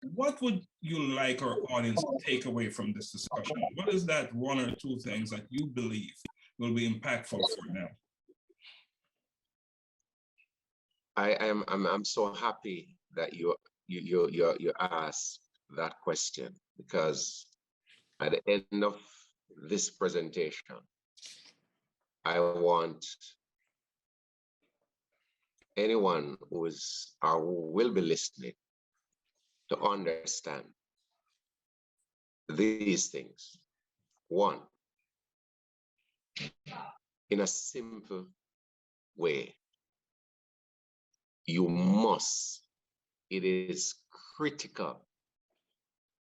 What would you like our audience to take away from this discussion? What is that one or two things that you believe will be impactful for them? I'm so happy that you asked that question, because at the end of this presentation, I want anyone who is or who will be listening to understand these things. One, in a simple way, you must, it is critical,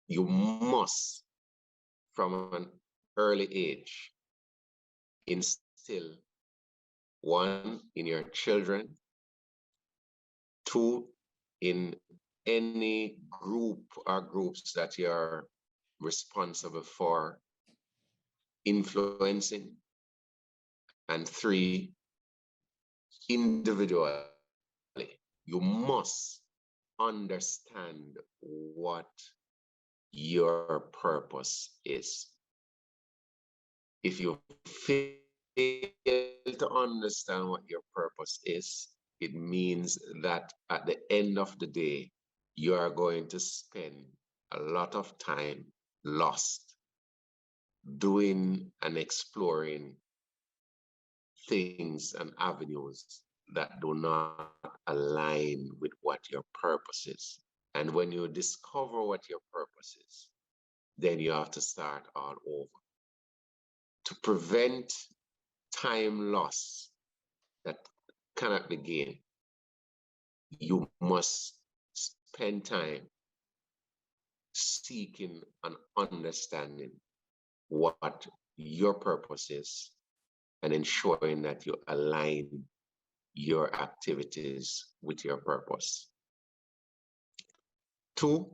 you must, from an early age, instill, one, in your children, two, in any group or groups that you're responsible for influencing, and three, individually, you must understand what your purpose is. If you fail to understand what your purpose is, it means that at the end of the day, you are going to spend a lot of time lost doing and exploring things and avenues that do not align with what your purpose is. And when you discover what your purpose is, then you have to start all over. To prevent time loss that cannot be gained, you must spend time seeking and understanding what your purpose is and ensuring that you align your activities with your purpose. Two,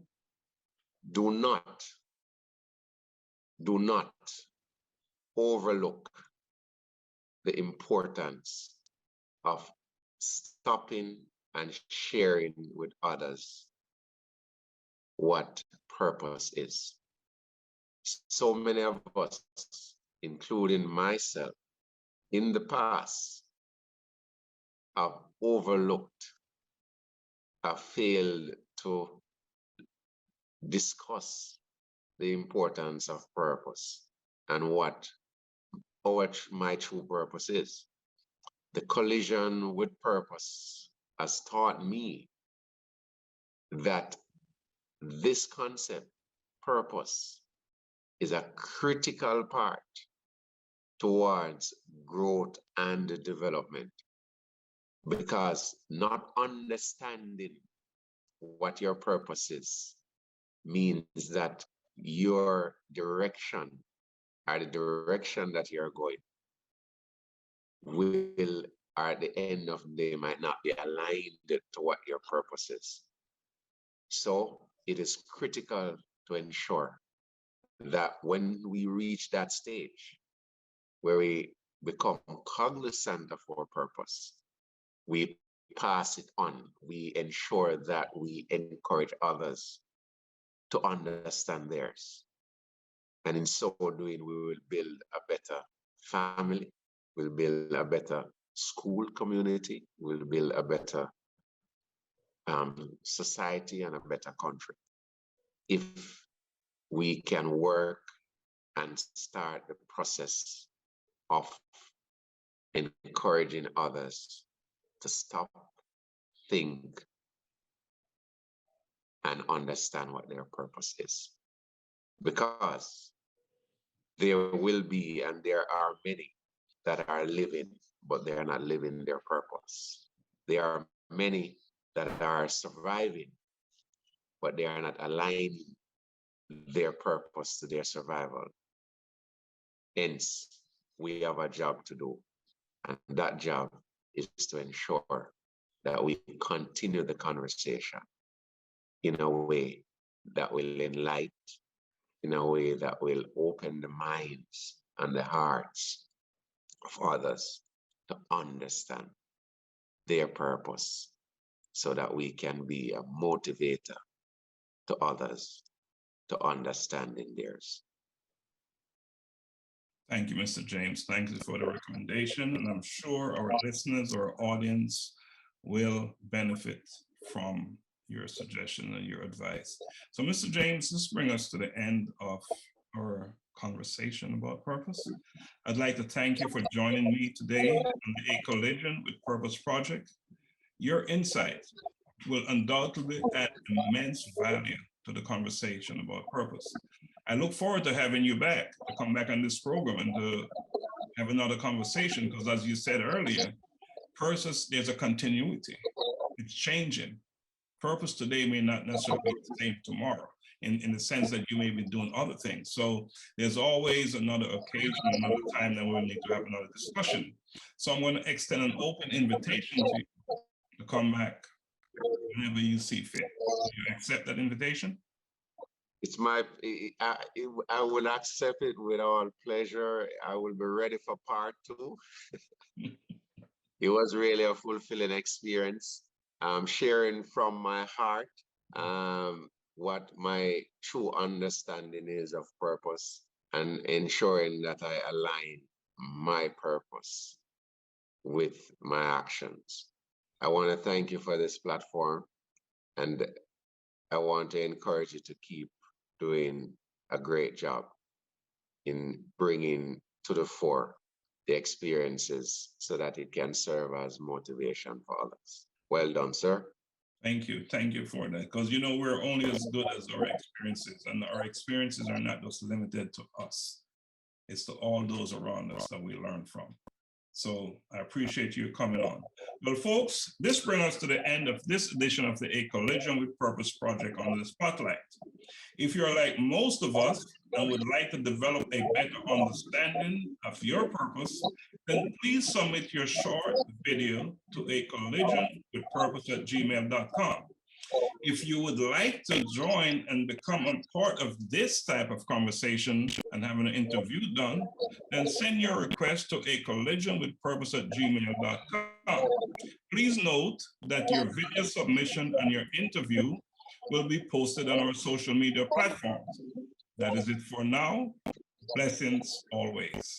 do not overlook the importance of stopping and sharing with others what purpose is. So many of us, including myself, in the past, have overlooked, have failed to discuss the importance of purpose and what my true purpose is. The collision with purpose has taught me that this concept, purpose, is a critical part towards growth and development, because not understanding what your purpose is means that your direction or the direction that you're going will, at the end of the day, might not be aligned to what your purpose is. So it is critical to ensure that when we reach that stage where we become cognizant of our purpose, we pass it on. We ensure that we encourage others to understand theirs. And in so doing, we will build a better family, we'll build a better school community, we'll build a better society and a better country. If we can work and start the process of encouraging others to stop, think, and understand what their purpose is. Because there will be, and there are many that are living, but they are not living their purpose. There are many that are surviving, but they are not aligning their purpose to their survival. Hence, we have a job to do. And that job is to ensure that we continue the conversation in a way that will enlighten, in a way that will open the minds and the hearts of others to understand their purpose, so that we can be a motivator to others to understanding theirs. Thank you, Mr. James. Thank you for the recommendation. And I'm sure our listeners or audience will benefit from your suggestion and your advice. So, Mr. James, this brings us to the end of our conversation about purpose. I'd like to thank you for joining me today on the A Collision with Purpose project. Your insight will undoubtedly add immense value to the conversation about purpose. I look forward to having you back, to come back on this program and to have another conversation, because as you said earlier, purpose, there's a continuity. It's changing. Purpose today may not necessarily be the same tomorrow, in the sense that you may be doing other things. So there's always another occasion, another time that we'll need to have another discussion. So I'm going to extend an open invitation to you to come back whenever you see fit. Do you accept that invitation? It's I will accept it with all pleasure. I will be ready for part 2. It was really a fulfilling experience. Sharing from my heart what my true understanding is of purpose, and ensuring that I align my purpose with my actions. I want to thank you for this platform, and I want to encourage you to keep doing a great job in bringing to the fore the experiences so that it can serve as motivation for others. Well done, sir. Thank you. Thank you for that. Because, you know, we're only as good as our experiences, and our experiences are not just limited to us. It's to all those around us that we learn from. So I appreciate you coming on. Well, folks, this brings us to the end of this edition of the A Collision with Purpose project under the spotlight. If you're like most of us and would like to develop a better understanding of your purpose, then please submit your short video to acollisionwithpurpose@gmail.com. If you would like to join and become a part of this type of conversation and have an interview done, then send your request to acollisionwithpurpose@gmail.com. Please note that your video submission and your interview will be posted on our social media platforms. That is it for now. Blessings always.